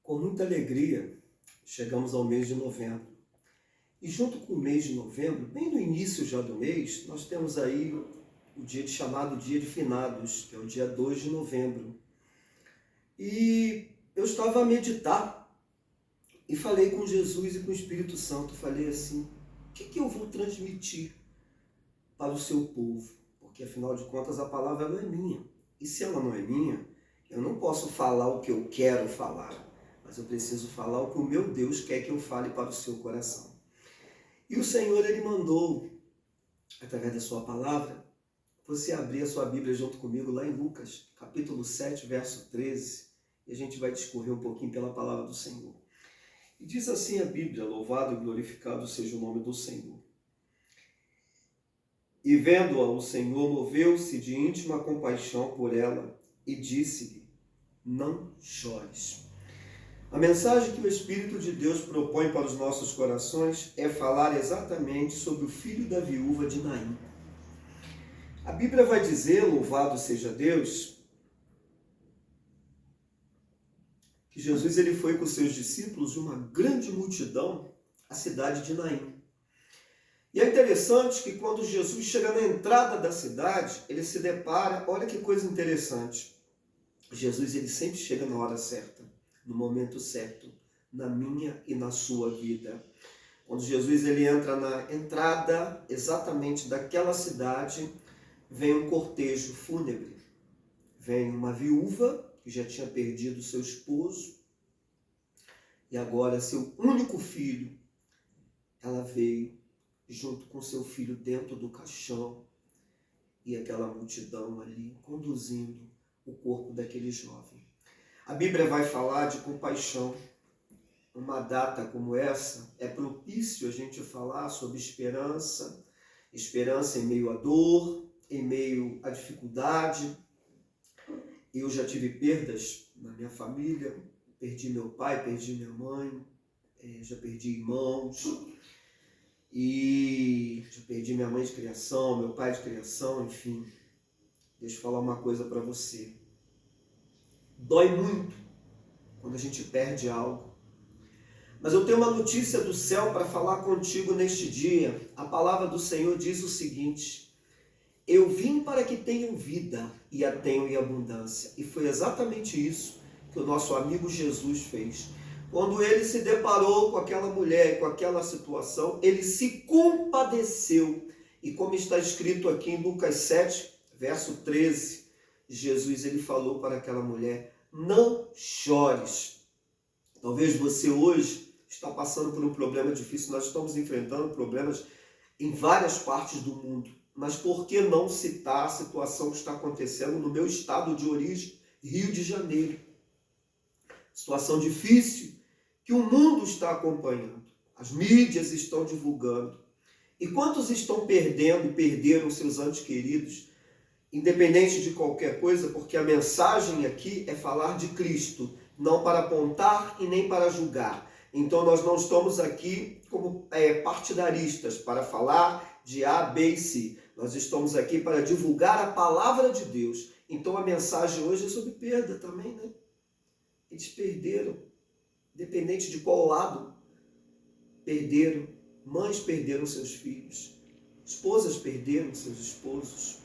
Com muita alegria, chegamos ao mês de novembro. E junto com o mês de novembro, bem no início já do mês, nós temos aí o dia chamado Dia de Finados, que é o dia 2 de novembro. E eu estava a meditar e falei com Jesus e com o Espírito Santo. Falei assim, o que eu vou transmitir para o seu povo? Porque afinal de contas a palavra não é minha. E se ela não é minha, eu não posso falar o que eu quero falar, mas eu preciso falar o que o meu Deus quer que eu fale para o seu coração. E o Senhor, Ele mandou, através da sua palavra, você abrir a sua Bíblia junto comigo lá em Lucas, capítulo 7, verso 13, e a gente vai discorrer um pouquinho pela palavra do Senhor. E diz assim a Bíblia: louvado e glorificado seja o nome do Senhor. E vendo-a, o Senhor moveu-se de íntima compaixão por ela e disse-lhe: não chores. A mensagem que o Espírito de Deus propõe para os nossos corações é falar exatamente sobre o filho da viúva de Naim. A Bíblia vai dizer, louvado seja Deus, que Jesus ele foi com seus discípulos de uma grande multidão à cidade de Naim. E é interessante que quando Jesus chega na entrada da cidade, ele se depara, olha que coisa interessante. Jesus ele sempre chega na hora certa, no momento certo, na minha e na sua vida. Quando Jesus ele entra na entrada exatamente daquela cidade, vem um cortejo fúnebre. Vem uma viúva que já tinha perdido seu esposo e agora seu único filho. Ela veio junto com seu filho dentro do caixão e aquela multidão ali conduzindo o corpo daquele jovem. A Bíblia vai falar de compaixão. Uma data como essa é propício a gente falar sobre esperança, esperança em meio à dor, em meio à dificuldade. Eu já tive perdas na minha família, perdi meu pai, perdi minha mãe, já perdi irmãos, e já perdi minha mãe de criação, meu pai de criação, enfim. Deixa eu falar uma coisa para você. Dói muito quando a gente perde algo. Mas eu tenho uma notícia do céu para falar contigo neste dia. A palavra do Senhor diz o seguinte: eu vim para que tenham vida e a tenham em abundância. E foi exatamente isso que o nosso amigo Jesus fez. Quando ele se deparou com aquela mulher, com aquela situação, ele se compadeceu. E como está escrito aqui em Lucas 7, verso 13, Jesus ele falou para aquela mulher: não chores. Talvez você hoje está passando por um problema difícil. Nós estamos enfrentando problemas em várias partes do mundo. Mas por que não citar a situação que está acontecendo no meu estado de origem, Rio de Janeiro? Situação difícil que o mundo está acompanhando. As mídias estão divulgando. E quantos estão perdendo e perderam seus entes queridos, independente de qualquer coisa, porque a mensagem aqui é falar de Cristo, não para apontar e nem para julgar. Então nós não estamos aqui como partidaristas para falar de A, B e C. Nós estamos aqui para divulgar a palavra de Deus. Então a mensagem hoje é sobre perda também, né? Eles perderam, independente de qual lado, perderam. Mães perderam seus filhos, esposas perderam seus esposos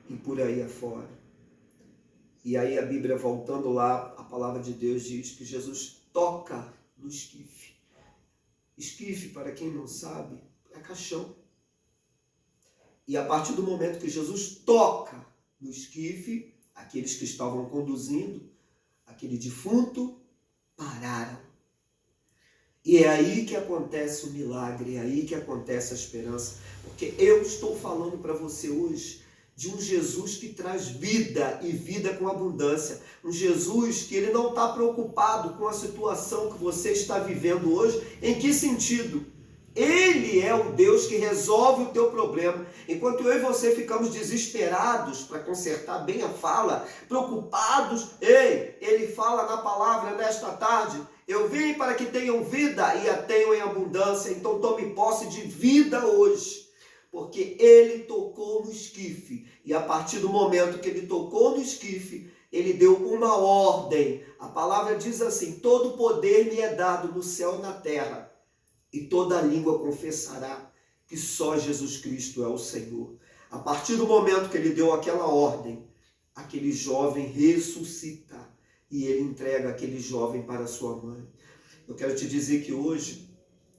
e por aí afora. E aí a Bíblia, voltando lá, a palavra de Deus diz que Jesus toca no esquife. Esquife, para quem não sabe, é caixão. E a partir do momento que Jesus toca no esquife, aqueles que estavam conduzindo aquele defunto pararam. E é aí que acontece o milagre, é aí que acontece a esperança. Porque eu estou falando para você hoje de um Jesus que traz vida e vida com abundância. Um Jesus que ele não está preocupado com a situação que você está vivendo hoje. Em que sentido? Ele é o Deus que resolve o teu problema. Enquanto eu e você ficamos desesperados para consertar bem a fala, preocupados, ele fala na palavra nesta tarde: eu vim para que tenham vida e a tenham em abundância. Então tome posse de vida hoje. Porque ele tocou no esquife. E a partir do momento que ele tocou no esquife, ele deu uma ordem. A palavra diz assim: todo poder me é dado no céu e na terra, e toda língua confessará que só Jesus Cristo é o Senhor. A partir do momento que ele deu aquela ordem, aquele jovem ressuscita e ele entrega aquele jovem para sua mãe. Eu quero te dizer que hoje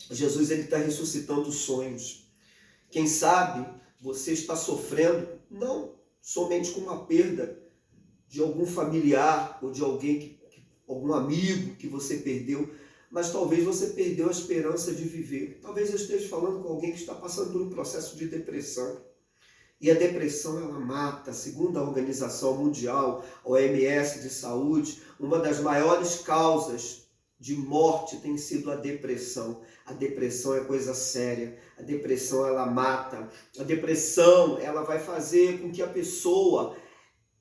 Jesus está ressuscitando sonhos. Quem sabe você está sofrendo não somente com uma perda de algum familiar ou de alguém, algum amigo que você perdeu, mas talvez você perdeu a esperança de viver. Talvez eu esteja falando com alguém que está passando por um processo de depressão. E a depressão, ela mata. Segundo a Organização Mundial, a OMS de Saúde, uma das maiores causas de morte tem sido a depressão. A depressão é coisa séria. A depressão, ela mata. A depressão, ela vai fazer com que a pessoa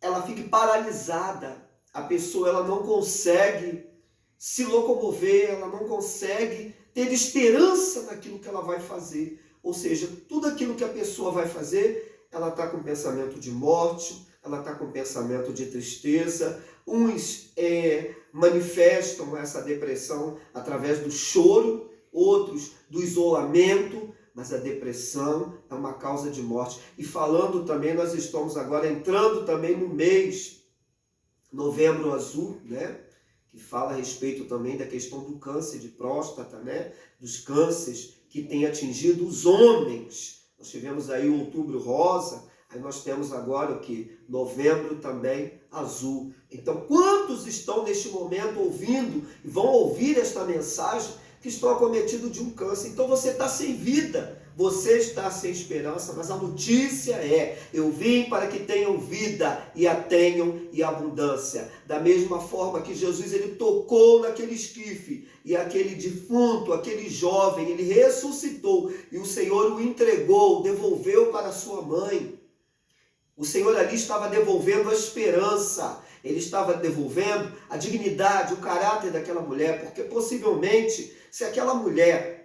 ela fique paralisada. A pessoa, ela não consegue se locomover, ela não consegue ter esperança naquilo que ela vai fazer. Ou seja, tudo aquilo que a pessoa vai fazer, ela está com pensamento de morte, ela está com pensamento de tristeza. Uns manifestam essa depressão através do choro, outros do isolamento, mas a depressão é uma causa de morte. E falando também, nós estamos agora entrando também no mês Novembro Azul, né? Que fala a respeito também da questão do câncer de próstata, né? Dos cânceres que têm atingido os homens. Nós tivemos aí o Outubro Rosa, aí nós temos agora o que? Novembro também Azul. Então, quantos estão neste momento ouvindo e vão ouvir esta mensagem que estão acometidos de um câncer? Então você está sem vida. Você está sem esperança, mas a notícia é: eu vim para que tenham vida e a tenham em abundância. Da mesma forma que Jesus, ele tocou naquele esquife e aquele defunto, aquele jovem, ele ressuscitou e o Senhor o entregou, devolveu para sua mãe. O Senhor ali estava devolvendo a esperança, ele estava devolvendo a dignidade, o caráter daquela mulher, porque possivelmente, se aquela mulher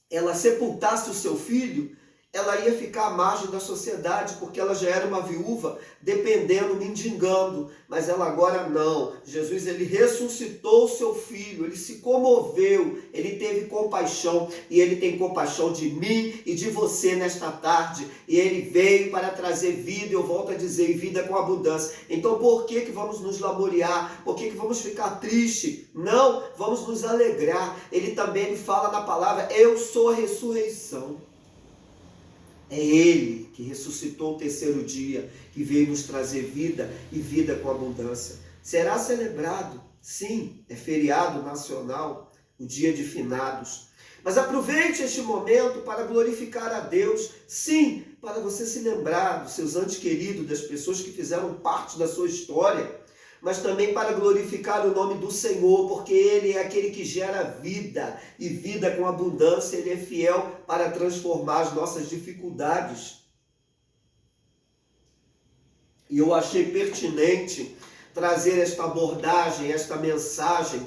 ela sepultasse o seu filho, ela ia ficar à margem da sociedade, porque ela já era uma viúva, dependendo, mendigando. Mas ela agora não. Jesus, ele ressuscitou o seu filho, ele se comoveu, ele teve compaixão, e ele tem compaixão de mim e de você nesta tarde. E ele veio para trazer vida, eu volto a dizer, vida com abundância. Então por que vamos nos lamuriar? Por que vamos ficar tristes? Não, vamos nos alegrar. Ele também fala na palavra: eu sou a ressurreição. É Ele que ressuscitou o terceiro dia, que veio nos trazer vida e vida com abundância. Será celebrado, sim, é feriado nacional, o dia de finados. Mas aproveite este momento para glorificar a Deus, sim, para você se lembrar dos seus entes queridos, das pessoas que fizeram parte da sua história, mas também para glorificar o nome do Senhor, porque Ele é aquele que gera vida, e vida com abundância. Ele é fiel para transformar as nossas dificuldades. E eu achei pertinente trazer esta abordagem, esta mensagem,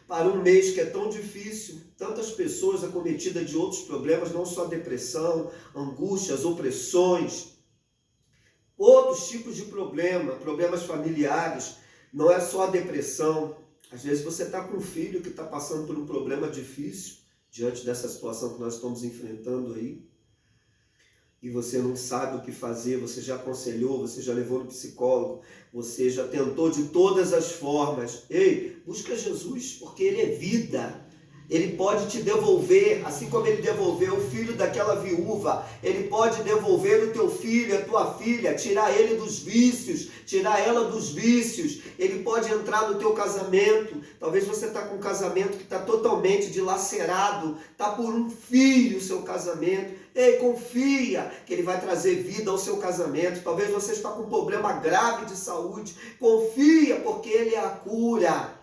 para um mês que é tão difícil. Tantas pessoas acometidas de outros problemas, não só depressão, angústias, opressões, outros tipos de problemas familiares. Não é só a depressão. Às vezes você está com um filho que está passando por um problema difícil, diante dessa situação que nós estamos enfrentando aí, e você não sabe o que fazer. Você já aconselhou, você já levou no psicólogo, você já tentou de todas as formas. Ei, busca Jesus, porque Ele é vida. Ele pode te devolver, assim como Ele devolveu o filho daquela viúva. Ele pode devolver o teu filho, a tua filha, tirar ele dos vícios, tirar ela dos vícios. Ele pode entrar no teu casamento. Talvez você está com um casamento que está totalmente dilacerado, está por um fio o seu casamento. Ei, confia que Ele vai trazer vida ao seu casamento. Talvez você está com um problema grave de saúde. Confia, porque Ele é a cura.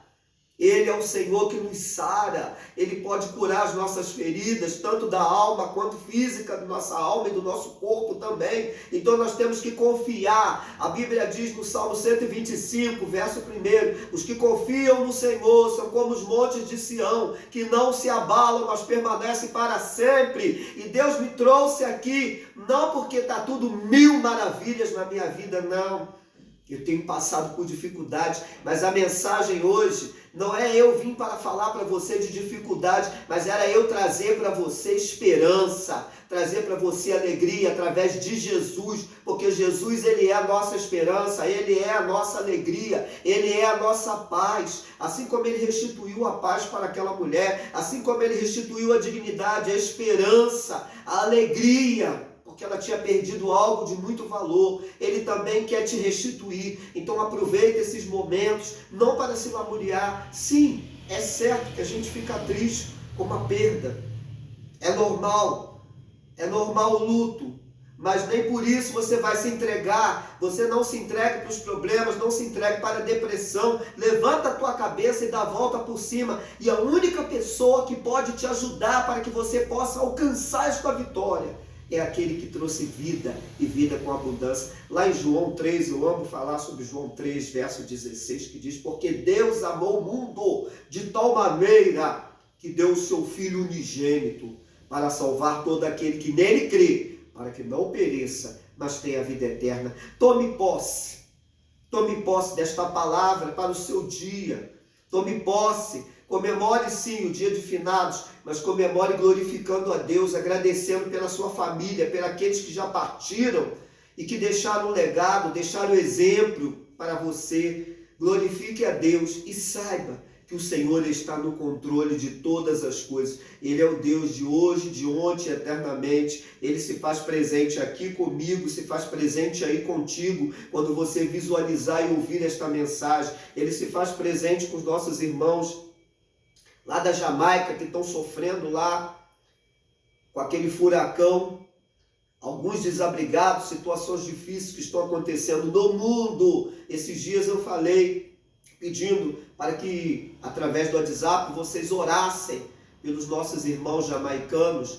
Ele é o Senhor que nos sara. Ele pode curar as nossas feridas, tanto da alma quanto física, da nossa alma e do nosso corpo também. Então nós temos que confiar. A Bíblia diz no Salmo 125, verso 1: os que confiam no Senhor são como os montes de Sião, que não se abalam, mas permanecem para sempre. E Deus me trouxe aqui, não porque está tudo mil maravilhas na minha vida, não. Eu tenho passado por dificuldades, mas a mensagem hoje não é eu vim para falar para você de dificuldade, mas era eu trazer para você esperança, trazer para você alegria através de Jesus, porque Jesus, ele é a nossa esperança, ele é a nossa alegria, ele é a nossa paz. Assim como ele restituiu a paz para aquela mulher, assim como ele restituiu a dignidade, a esperança, a alegria, porque ela tinha perdido algo de muito valor, ele também quer te restituir. Então aproveita esses momentos, não para se lamuriar. Sim, é certo que a gente fica triste com uma perda, é normal o luto, mas nem por isso você vai se entregar. Você não se entregue para os problemas, não se entregue para a depressão. Levanta a tua cabeça e dá a volta por cima, e a única pessoa que pode te ajudar para que você possa alcançar esta vitória é aquele que trouxe vida e vida com abundância. Lá em João 3, eu amo falar sobre João 3, verso 16, que diz: porque Deus amou o mundo de tal maneira que deu o seu Filho unigênito para salvar todo aquele que nele crê, para que não pereça, mas tenha vida eterna. Tome posse desta palavra para o seu dia. Tome posse. Comemore sim o dia de finados, mas comemore glorificando a Deus, agradecendo pela sua família, por aqueles que já partiram e que deixaram um legado, deixaram exemplo para você. Glorifique a Deus e saiba que o Senhor está no controle de todas as coisas. Ele é o Deus de hoje, de ontem, eternamente. Ele se faz presente aqui comigo, se faz presente aí contigo, quando você visualizar e ouvir esta mensagem. Ele se faz presente com os nossos irmãos lá da Jamaica, que estão sofrendo lá com aquele furacão, alguns desabrigados, situações difíceis que estão acontecendo no mundo. Esses dias eu falei, pedindo para que, através do WhatsApp, vocês orassem pelos nossos irmãos jamaicanos.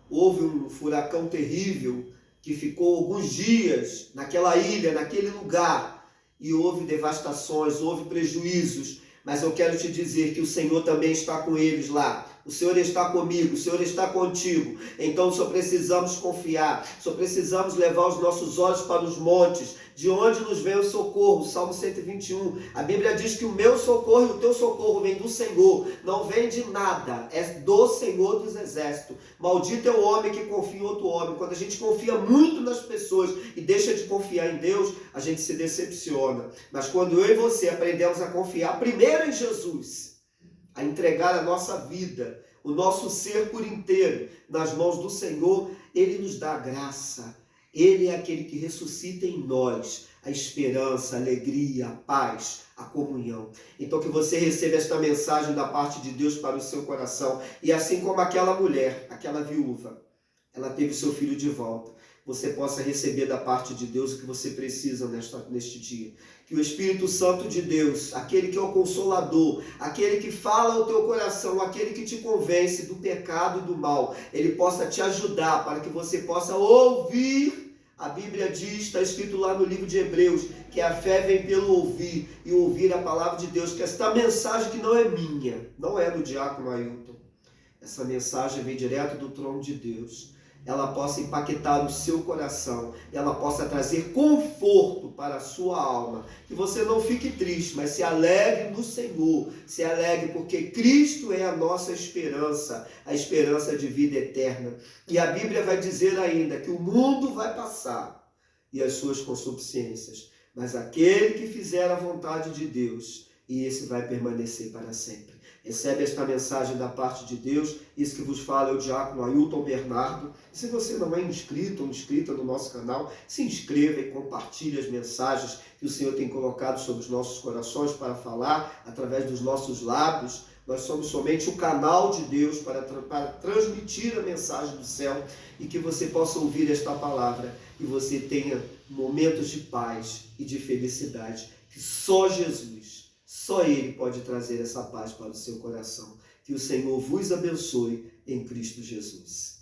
Houve um furacão terrível que ficou alguns dias naquela ilha, naquele lugar, e houve devastações, houve prejuízos. Mas eu quero te dizer que o Senhor também está com eles lá. O Senhor está comigo, o Senhor está contigo. Então só precisamos confiar, só precisamos levar os nossos olhos para os montes, de onde nos vem o socorro. Salmo 121, a Bíblia diz que o meu socorro e o teu socorro vem do Senhor, não vem de nada, é do Senhor dos exércitos. Maldito é o homem que confia em outro homem. Quando a gente confia muito nas pessoas e deixa de confiar em Deus, a gente se decepciona. Mas quando eu e você aprendemos a confiar primeiro em Jesus, a entregar a nossa vida, o nosso ser por inteiro nas mãos do Senhor, Ele nos dá a graça. Ele é aquele que ressuscita em nós a esperança, a alegria, a paz, a comunhão. Então que você receba esta mensagem da parte de Deus para o seu coração. E assim como aquela mulher, aquela viúva, ela teve seu filho de volta, você possa receber da parte de Deus o que você precisa neste dia. Que o Espírito Santo de Deus, aquele que é o Consolador, aquele que fala ao teu coração, aquele que te convence do pecado e do mal, ele possa te ajudar para que você possa ouvir. A Bíblia diz, está escrito lá no livro de Hebreus, que a fé vem pelo ouvir, e ouvir a palavra de Deus, que esta mensagem que não é minha, não é do diácono Ailton, essa mensagem vem direto do trono de Deus. Ela possa impactar o seu coração, ela possa trazer conforto para a sua alma, que você não fique triste, mas se alegre no Senhor, se alegre porque Cristo é a nossa esperança, a esperança de vida eterna. E a Bíblia vai dizer ainda que o mundo vai passar e as suas concupiscências, mas aquele que fizer a vontade de Deus, e esse vai permanecer para sempre. Recebe esta mensagem da parte de Deus. Isso que vos fala é o diácono Ailton Bernardo. Se você não é inscrito ou inscrita no nosso canal, se inscreva e compartilhe as mensagens que o Senhor tem colocado sobre os nossos corações para falar através dos nossos lábios. Nós somos somente o canal de Deus para transmitir a mensagem do céu, e que você possa ouvir esta palavra e você tenha momentos de paz e de felicidade que só Jesus, só Ele pode trazer essa paz para o seu coração. Que o Senhor vos abençoe em Cristo Jesus.